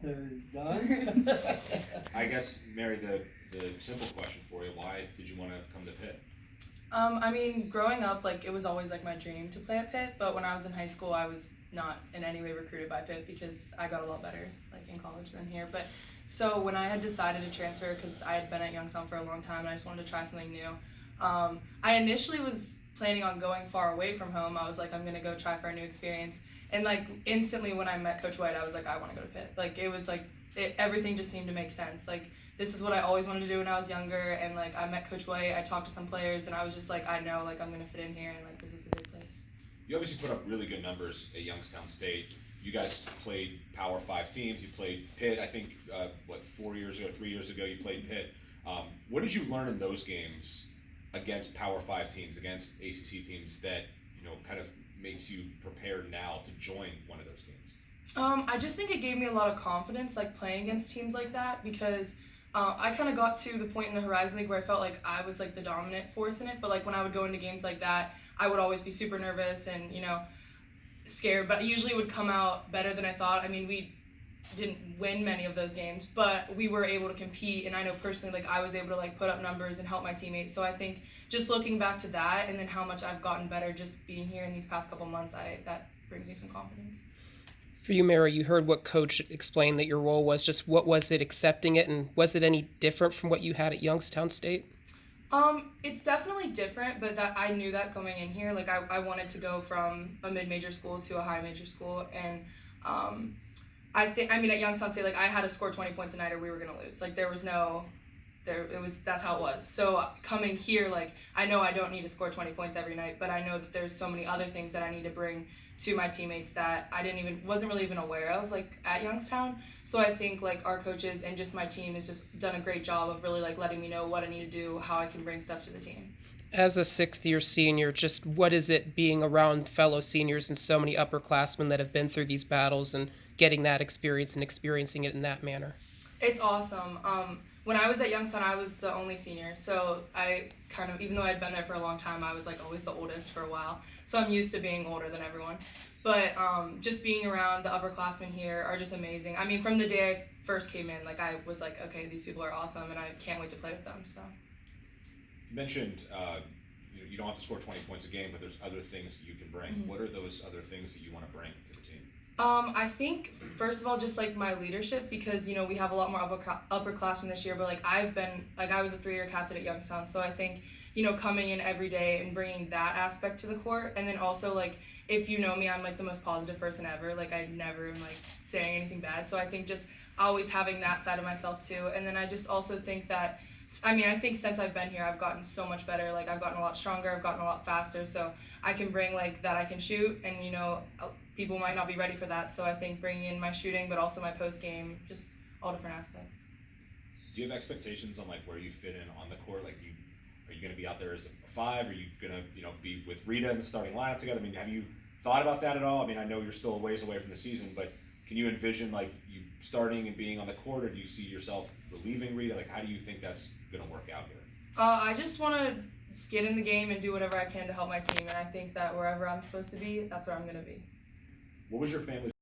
Mary Dunn. I guess, Mary, the simple question for you, why did you want to come to Pitt? I mean, growing up, like, it was always, like, my dream to play at Pitt, but when I was in high school, I was not in any way recruited by Pitt because I got a lot better, like, in college than here. But, so when I had decided to transfer, because I had been at Youngstown for a long time and I just wanted to try something new, I initially was planning on going far away from home. I was like, I'm going to go try for a new experience. And, like, instantly when I met Coach White, I was like, I want to go to Pitt. Like, it was, like, everything just seemed to make sense. Like, this is what I always wanted to do when I was younger, and like I met Coach White, I talked to some players, and I was just like, I know, like I'm gonna fit in here, and like this is a good place. You obviously put up really good numbers at Youngstown State. You guys played Power 5 teams. You played Pitt, I think, 4 years ago, 3 years ago, you played Pitt. What did you learn in those games against Power 5 teams, against ACC teams that, kind of makes you prepared now to join one of those teams? I just think it gave me a lot of confidence, like playing against teams like that, because I kind of got to the point in the Horizon League where I felt like I was like the dominant force in it, but like when I would go into games like that, I would always be super nervous and, scared, but usually it would come out better than I thought. I mean, we didn't win many of those games, but we were able to compete, and I know personally, like, I was able to, like, put up numbers and help my teammates. So I think just looking back to that and then how much I've gotten better just being here in these past couple months, that brings me some confidence. For you, Mary, you heard what Coach explained that your role was. Just what was it accepting it, and was it any different from what you had at Youngstown State? It's definitely different, but that I knew that going in here. Like, I wanted to go from a mid-major school to a high-major school, and at Youngstown State, like, I had to score 20 points a night or we were going to lose. Like, that's how it was. So coming here, like, I know I don't need to score 20 points every night, but I know that there's so many other things that I need to bring to my teammates that I wasn't really even aware of, like, at Youngstown. So I think, like, our coaches and just my team has just done a great job of really, like, letting me know what I need to do, how I can bring stuff to the team. As a sixth-year senior, just what is it being around fellow seniors and so many upperclassmen that have been through these battles and getting that experience and experiencing it in that manner? It's awesome. When I was at Youngstown, I was the only senior, so I kind of, even though I'd been there for a long time, I was like always the oldest for a while, so I'm used to being older than everyone. But just being around the upperclassmen here are just amazing. I mean, from the day I first came in, like, I was like, okay, these people are awesome, and I can't wait to play with them. So. You mentioned you don't have to score 20 points a game, but there's other things that you can bring. Mm-hmm. What are those other things that you want to bring to the team? I think, first of all, just, like, my leadership, because, we have a lot more upperclassmen this year, but, like, I was a 3-year captain at Youngstown, so I think, coming in every day and bringing that aspect to the court, and then also, like, if you know me, I'm, like, the most positive person ever. Like, I never am, like, saying anything bad, so I think just always having that side of myself, too. And then I just also think that, I think since I've been here, I've gotten so much better. Like, I've gotten a lot stronger, I've gotten a lot faster, so I can bring, like, that I can shoot, and, people might not be ready for that, so I think bringing in my shooting, but also my post game, just all different aspects. Do you have expectations on, like, where you fit in on the court? Like, are you going to be out there as a 5? Are you going to, be with Rita in the starting lineup together? I mean, have you thought about that at all? I mean, I know you're still a ways away from the season, but can you envision, like, you starting and being on the court, or do you see yourself relieving Rita? Like, how do you think that's going to work out here? I just want to get in the game and do whatever I can to help my team, and I think that wherever I'm supposed to be, that's where I'm going to be. What was your family